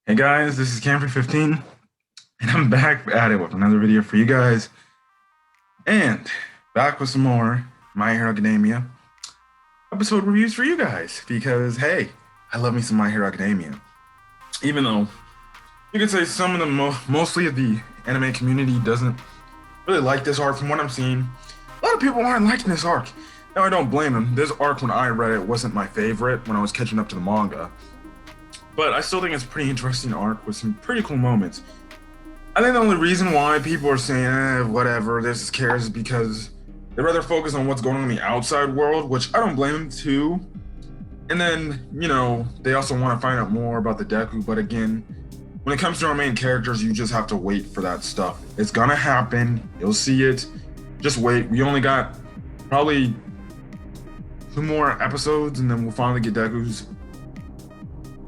Hey guys, this is Camper15, and I'm back at it with another video for you guys, and back with some more My Hero Academia episode reviews for you guys, because hey, I love me some My Hero Academia. Even though you could say some of the mostly of the anime community doesn't really like this arc from what I'm seeing. A lot of people aren't liking this arc. Now I don't blame them. This arc when I read it wasn't my favorite when I was catching up to the manga. But I still think it's a pretty interesting arc with some pretty cool moments. I think the only reason why people are saying, whatever, this is cares is because they rather focus on what's going on in the outside world, which I don't blame them too. And then, they also want to find out more about the Deku. But again, when it comes to our main characters, you just have to wait for that stuff. It's gonna happen. You'll see it. Just wait. We only got probably 2 more episodes, and then we'll finally get Deku's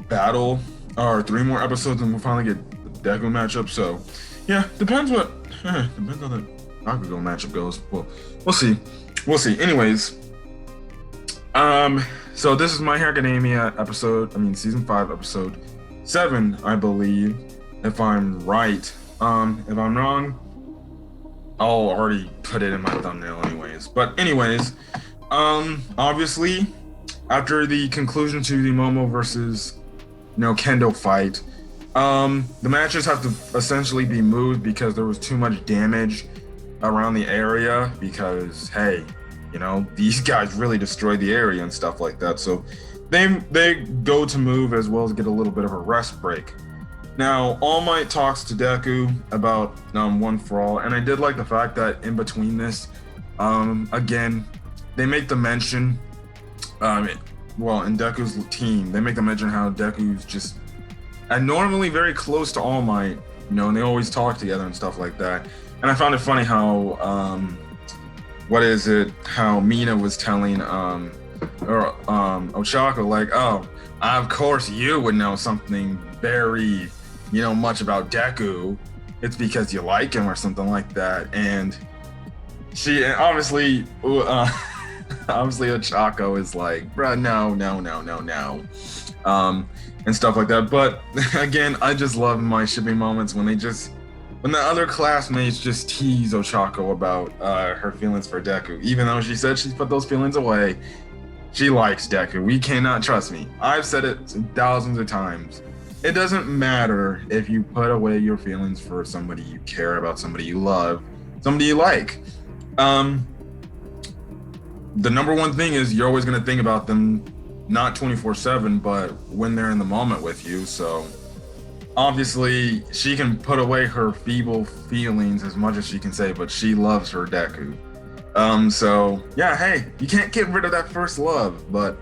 battle, or 3 more episodes, and we'll finally get the Deku matchup. So yeah, depends how the Bakugo matchup goes. Well, we'll see. Anyways, so this is My Hero Academia season 5, episode 7, I believe, if I'm right. If I'm wrong, I'll already put it in my thumbnail anyways. But anyways, obviously, after the conclusion to the Momo versus Kendo fight, the matches have to essentially be moved because there was too much damage around the area, because hey, these guys really destroyed the area and stuff like that. So they go to move as well as get a little bit of a rest break. Now All Might talks to Deku about One for All, and I did like the fact that in between this, again, they make the mention, in Deku's team, they make the mention how Deku's just normally very close to All Might, and they always talk together and stuff like that. And I found it funny how, how Mina was telling, Ochako, like, oh, of course you would know something very, much about Deku. It's because you like him or something like that. And she, obviously, Ochako is like, bruh, no, and stuff like that. But again, I just love my shipping moments when the other classmates just tease Ochako about her feelings for Deku, even though she said she's put those feelings away. She likes Deku. We cannot, trust me. I've said it thousands of times. It doesn't matter if you put away your feelings for somebody you care about, somebody you love, somebody you like. The number one thing is you're always going to think about them, not 24/7, but when they're in the moment with you. So obviously she can put away her feeble feelings as much as she can say, but she loves her Deku. So yeah, hey, you can't get rid of that first love, but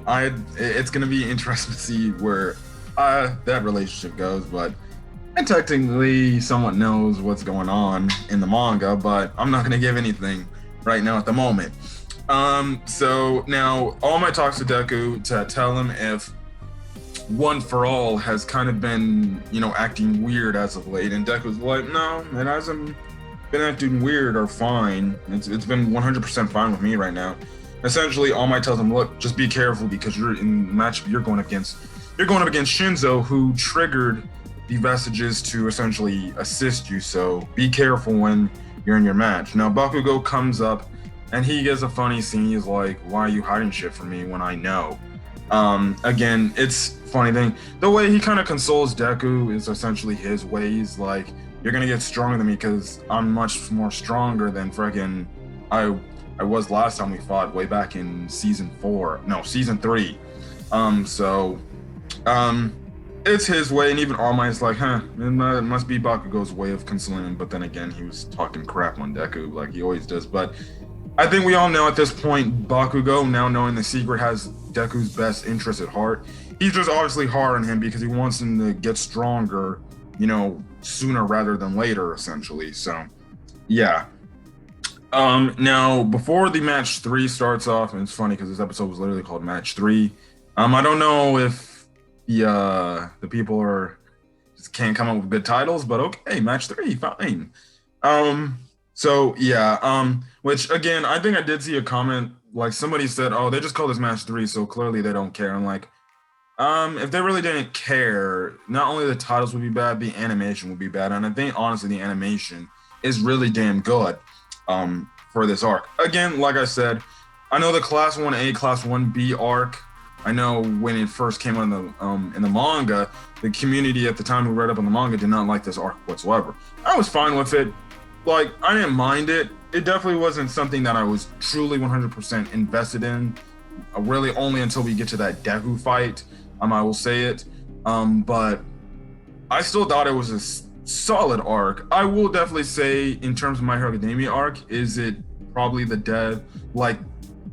it's going to be interesting to see where that relationship goes. But I technically somewhat knows what's going on in the manga, but I'm not going to give anything right now at the moment. So now All Might talks to Deku to tell him if One for All has kind of been, acting weird as of late. And Deku's like, no, it hasn't been acting weird or fine. It's been 100% fine with me right now. Essentially, All Might tells him, look, just be careful, because you're in the match you're going up against Shinzo, who triggered the vestiges to essentially assist you. So be careful when you're in your match. Now Bakugo comes up, and he gets a funny scene. He's like, why are you hiding shit from me when I know? Again, it's funny thing. The way he kind of consoles Deku is essentially his way. He's like, you're going to get stronger than me because I'm much more stronger than freaking I was last time we fought way back in season 3. It's his way. And even All Might's like, it must be Bakugo's way of consoling him. But then again, he was talking crap on Deku like he always does. But I think we all know at this point, Bakugo, now knowing the secret, has Deku's best interest at heart. He's just obviously hard on him because he wants him to get stronger, sooner rather than later, essentially. So, yeah. Now, before the match 3 starts off, and it's funny because this episode was literally called Match 3. I don't know if the people just can't come up with good titles, but okay, Match 3, fine. So yeah, which again, I think I did see a comment, like somebody said, oh, they just call this match 3, so clearly they don't care. I'm like, If they really didn't care, not only the titles would be bad, the animation would be bad, and I think honestly the animation is really damn good. For this arc. Again, like I said, I know the Class 1A, Class 1B arc. I know when it first came on in the manga, the community at the time who read up on the manga did not like this arc whatsoever. I was fine with it. Like, I didn't mind it. It definitely wasn't something that I was truly 100% invested in. Really, only until we get to that Deku fight, I will say it. But I still thought it was a solid arc. I will definitely say, in terms of My Hero Academia arc, is it probably the dead? Like,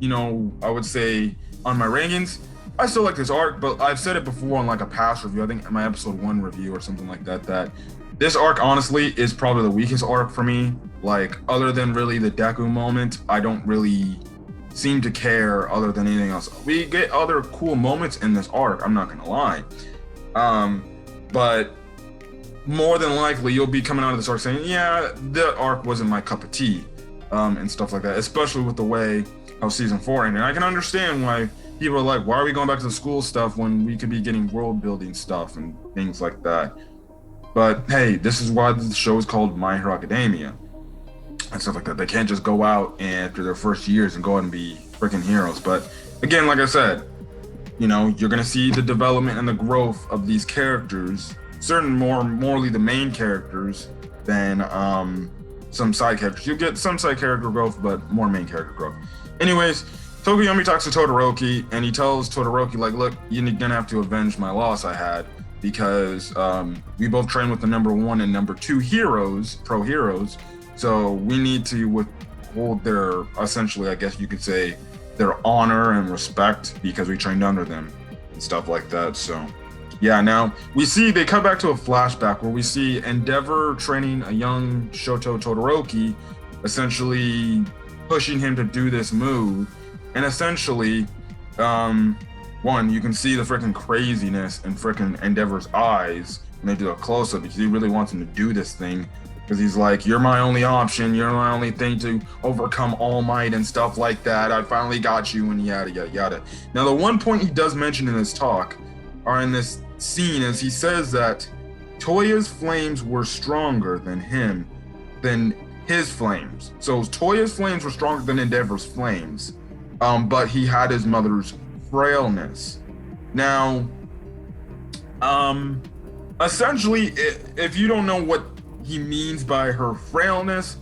I would say on my rankings, I still like this arc, but I've said it before on like a past review. I think in my episode 1 review or something like that, that this arc honestly is probably the weakest arc for me. Like, other than really the Deku moment, I don't really seem to care other than anything else. We get other cool moments in this arc, I'm not gonna lie. But more than likely you'll be coming out of this arc saying, yeah, the arc wasn't my cup of tea, and stuff like that, especially with the way how season 4 ended. I can understand why people are like, why are we going back to the school stuff when we could be getting world building stuff and things like that? But hey, this is why the show is called My Hero Academia and stuff like that. They can't just go out after their first years and go out and be freaking heroes. But again, like I said, you're gonna see the development and the growth of these characters, certain morally the main characters than some side characters. You get some side character growth, but more main character growth. Anyways, Tokoyami talks to Todoroki, and he tells Todoroki, like, look, you're gonna have to avenge my loss I had, because we both train with the number 1 and number 2 heroes, pro heroes, so we need to withhold their, essentially, I guess you could say, their honor and respect, because we trained under them and stuff like that. So yeah, now they come back to a flashback where we see Endeavor training a young Shoto Todoroki, essentially pushing him to do this move. And essentially, one, you can see the freaking craziness in freaking Endeavor's eyes when they do a close-up, because he really wants him to do this thing, because he's like, you're my only option, you're my only thing to overcome All Might and stuff like that. I finally got you, and yada yada yada. Now, the one point he does mention in this talk, or in this scene, is he says that Toya's flames were stronger than his flames. So Toya's flames were stronger than Endeavor's flames, but he had his mother's frailness. Now, essentially, if you don't know what he means by her frailness,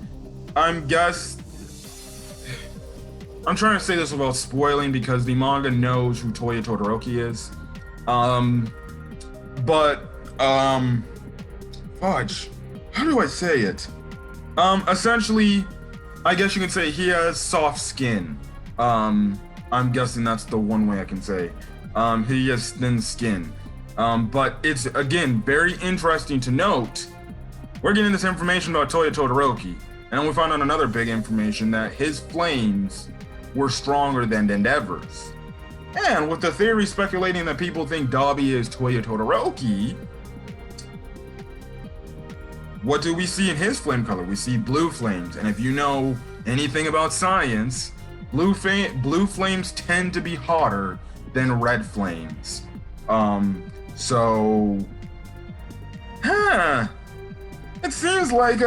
I'm trying to say this without spoiling, because the manga knows who Toya Todoroki is. Fudge, how do I say it? Essentially, I guess you can say he has soft skin. I'm guessing that's the one way I can say. He has thin skin. But it's, again, very interesting to note, we're getting this information about Toya Todoroki, and then we found out another big information, that his flames were stronger than Endeavor's. And with the theory speculating that people think Dabi is Toya Todoroki, what do we see in his flame color? We see blue flames, and if you know anything about science, blue flames tend to be hotter than red flames. It seems like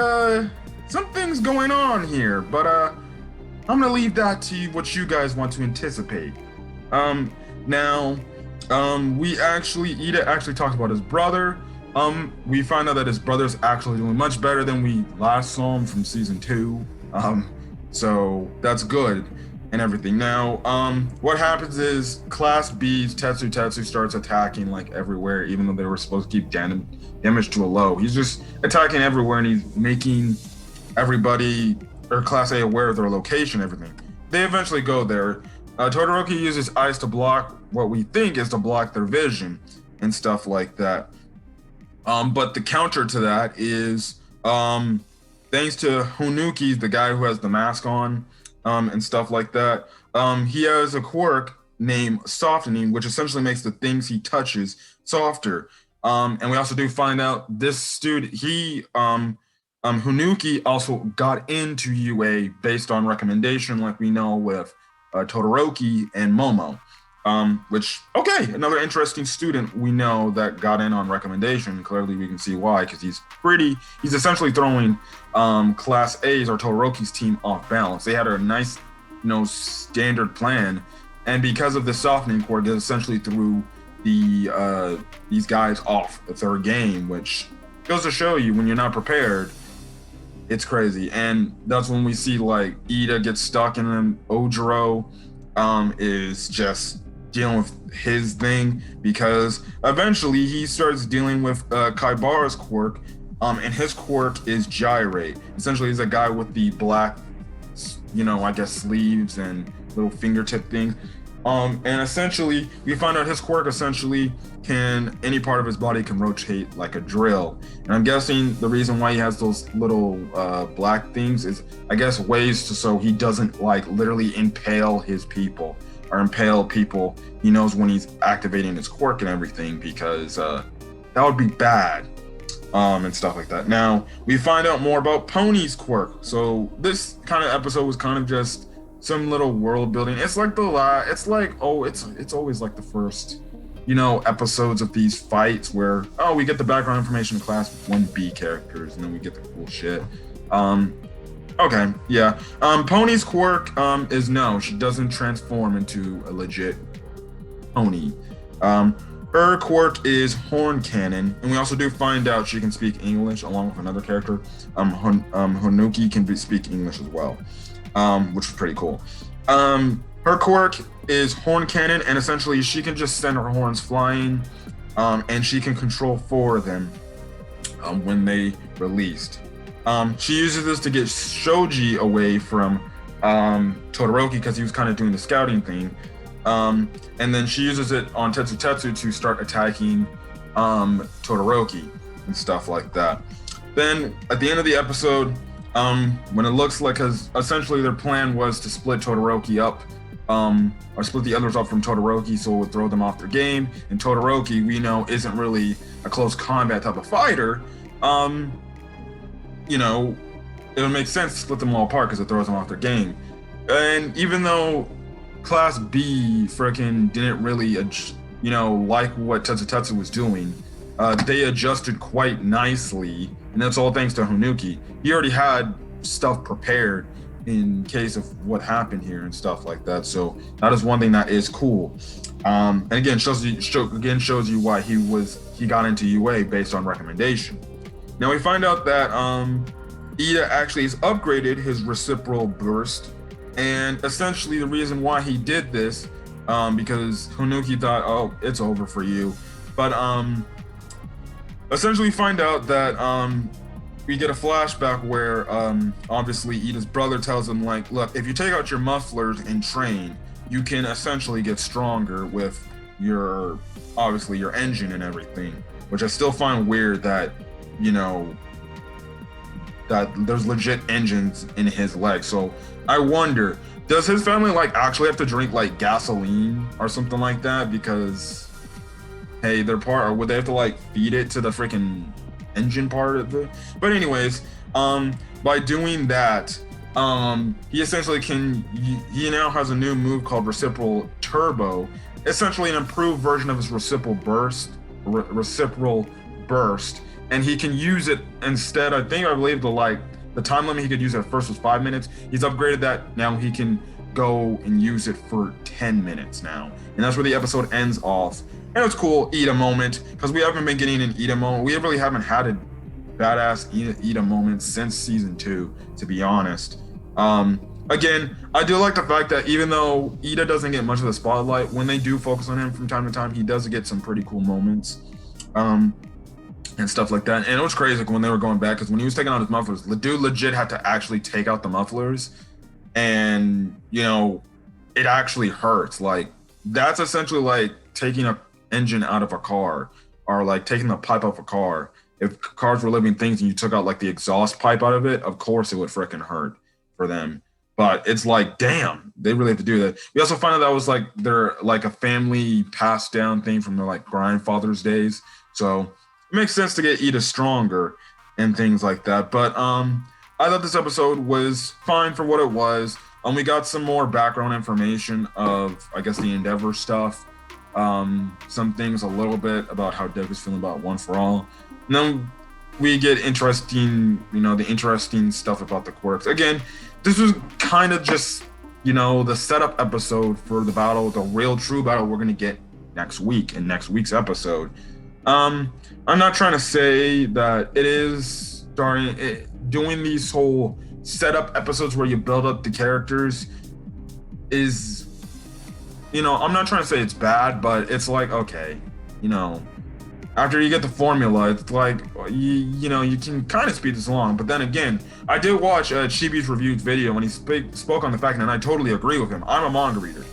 something's going on here, but I'm gonna leave that to what you guys want to anticipate. Ida actually talked about his brother. We find out that his brother's actually doing much better than we last saw him from season 2. So that's good and everything. Now, what happens is Class B's Tetsutetsu starts attacking like everywhere, even though they were supposed to keep damage to a low. He's just attacking everywhere, and he's making everybody, or Class A, aware of their location and everything. They eventually go there. Todoroki uses ice to block what we think is to block their vision and stuff like that. But the counter to that is, thanks to Honuki, the guy who has the mask on, and stuff like that, he has a quirk named Softening, which essentially makes the things he touches softer. And we also do find out this student, Honuki also got into UA based on recommendation, like we know with Todoroki and Momo. Which, okay, another interesting student we know that got in on recommendation. Clearly, we can see why, because he's essentially throwing Class A's or Todoroki's team off balance. They had a nice, standard plan, and because of the softening core, they essentially threw these guys off the third game, which goes to show you when you're not prepared, it's crazy. And that's when we see like Ida get stuck, and then Ojiro is just dealing with his thing, because eventually he starts dealing with Kaibara's quirk, and his quirk is Gyrate. Essentially, he's a guy with the black, I guess sleeves and little fingertip things. And essentially, we find out his quirk essentially any part of his body can rotate like a drill. And I'm guessing the reason why he has those little black things is, I guess, ways so he doesn't like literally impale his people or impale people. He knows when he's activating his quirk and everything, because that would be bad. And stuff like that. Now we find out more about Pony's quirk. So this kind of episode was kind of just some little world building. It's like it's always like the first, episodes of these fights where, we get the background information in class 1B characters, and then we get the cool shit. Okay, yeah. Pony's quirk is no, she doesn't transform into a legit pony. Her quirk is Horn Cannon, and we also do find out she can speak English along with another character. Honuki can speak English as well, which is pretty cool. Her quirk is Horn Cannon, and essentially she can just send her horns flying, and she can control 4 of them when they released. She uses this to get Shoji away from Todoroki, because he was kind of doing the scouting thing. And then she uses it on Tetsutetsu to start attacking Todoroki and stuff like that. Then at the end of the episode, when it looks like, because essentially their plan was to split Todoroki up, or split the others up from Todoroki, so it would throw them off their game. And Todoroki, we know, isn't really a close combat type of fighter. It would make sense to split them all apart because it throws them off their game. And even though Class B freaking didn't really, like what Tetsutetsu was doing, they adjusted quite nicely, and that's all thanks to Honuki. He already had stuff prepared in case of what happened here and stuff like that. So that is one thing that is cool. And again, shows you why he got into UA based on recommendation. Now we find out that Ida actually has upgraded his reciprocal burst. And essentially the reason why he did this, because Honuki thought, oh, it's over for you. But essentially we find out that we get a flashback where obviously Ida's brother tells him, like, look, if you take out your mufflers and train, you can essentially get stronger with your engine and everything, which I still find weird that, that there's legit engines in his legs. So I wonder, does his family actually have to drink gasoline or something like that? Because, hey, or would they have to feed it to the freaking engine part of it? But anyways, by doing that, he essentially he now has a new move called Reciprocal Turbo, essentially an improved version of his Reciprocal Burst, and he can use it instead. I believe the time limit he could use it at first was 5 minutes. He's upgraded that. Now he can go and use it for 10 minutes now. And that's where the episode ends off. And it's cool, Ida moment, because we haven't been getting an Ida moment. We really haven't had a badass Ida moment since season 2, to be honest. Again, I do like the fact that even though Ida doesn't get much of the spotlight, when they do focus on him from time to time, he does get some pretty cool moments. And stuff like that. And it was crazy when they were going back, because when he was taking out his mufflers, the dude legit had to actually take out the mufflers, and it actually hurts. That's essentially taking an engine out of a car, or taking the pipe off a car. If cars were living things and you took out the exhaust pipe out of it, of course it would freaking hurt for them. But it's damn, they really have to do that. We also find out that was they're a family passed down thing from their grandfather's days. So it makes sense to get Ida stronger and things like that. But I thought this episode was fine for what it was. We got some more background information of, I guess, the Endeavor stuff. Some things a little bit about how Dev is feeling about One for All. And then we get interesting, the interesting stuff about the quirks. Again, this was kind of just, the setup episode for the battle, the real true battle we're going to get next week in next week's episode. I'm not trying to say that it is doing these whole setup episodes where you build up the characters is, I'm not trying to say it's bad, but it's like, okay, after you get the formula, it's like, you can kind of speed this along. But then again, I did watch Chibi's reviewed video when he spoke on the fact, and I totally agree with him. I'm a manga reader.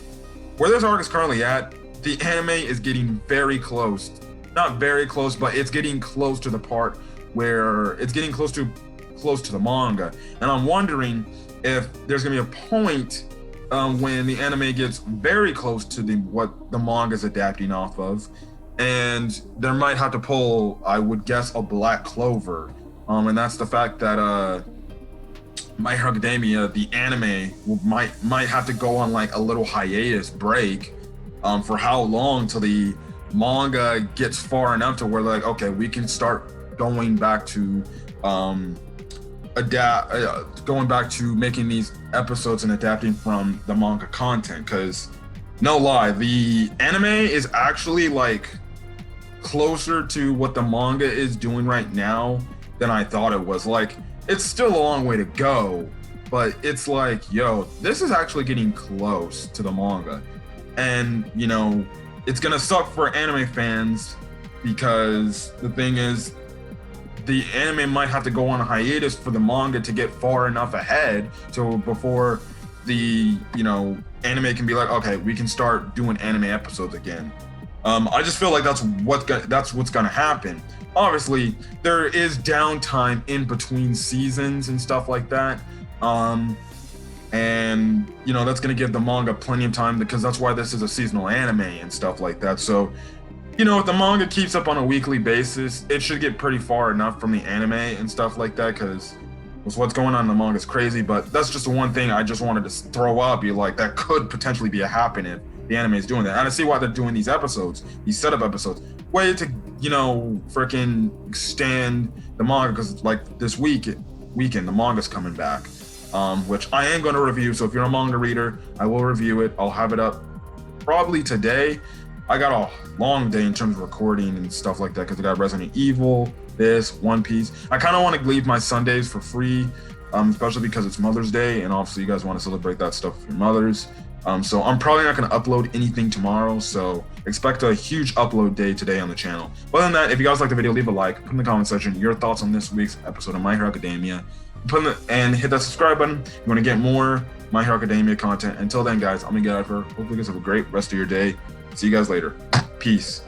Where this arc is currently at, the anime is getting very close. Not very close, but it's getting close to the part where it's getting close to the manga. And I'm wondering if there's gonna be a point when the anime gets very close to what the manga is adapting off of, and there might have to pull, I would guess, a Black Clover, and that's the fact that My Hero Academia, the anime, might have to go on like a little hiatus break for how long till the manga gets far enough to where like, okay, we can start going back to going back to making these episodes and adapting from the manga content. Because no lie, the anime is actually like closer to what the manga is doing right now than I thought it was. Like, it's still a long way to go, but it's like, yo, this is actually getting close to the manga. And it's gonna suck for anime fans, because the thing is, the anime might have to go on a hiatus for the manga to get far enough ahead to before the anime can be like, okay, we can start doing anime episodes again. I just feel like that's what's gonna happen. Obviously, there is downtime in between seasons and stuff like that, and that's gonna give the manga plenty of time, because that's why this is a seasonal anime and stuff like that. So if the manga keeps up on a weekly basis, it should get pretty far enough from the anime and stuff like that, because what's going on in the manga is crazy. But that's just the one thing I just wanted to throw up, be like, that could potentially be happening if the anime is doing that. And I see why they're doing these episodes, these setup episodes, way to freaking extend the manga, because like this weekend the manga's coming back, which I am going to review. So if you're a manga reader, I will review it. I'll have it up probably today. I got a long day in terms of recording and stuff like that, because I got Resident Evil, One Piece. I kind of want to leave my Sundays for free, especially because it's Mother's Day, and obviously you guys want to celebrate that stuff with your mothers. So I'm probably not going to upload anything tomorrow, so expect a huge upload day today on the channel. But other than that, if you guys like the video, leave a like, put in the comment section your thoughts on this week's episode of My Hero Academia, and hit that subscribe button if you want to get more My Hero Academia content. Until then, guys, I'm going to get out of here. Hopefully you guys have a great rest of your day. See you guys later. Peace.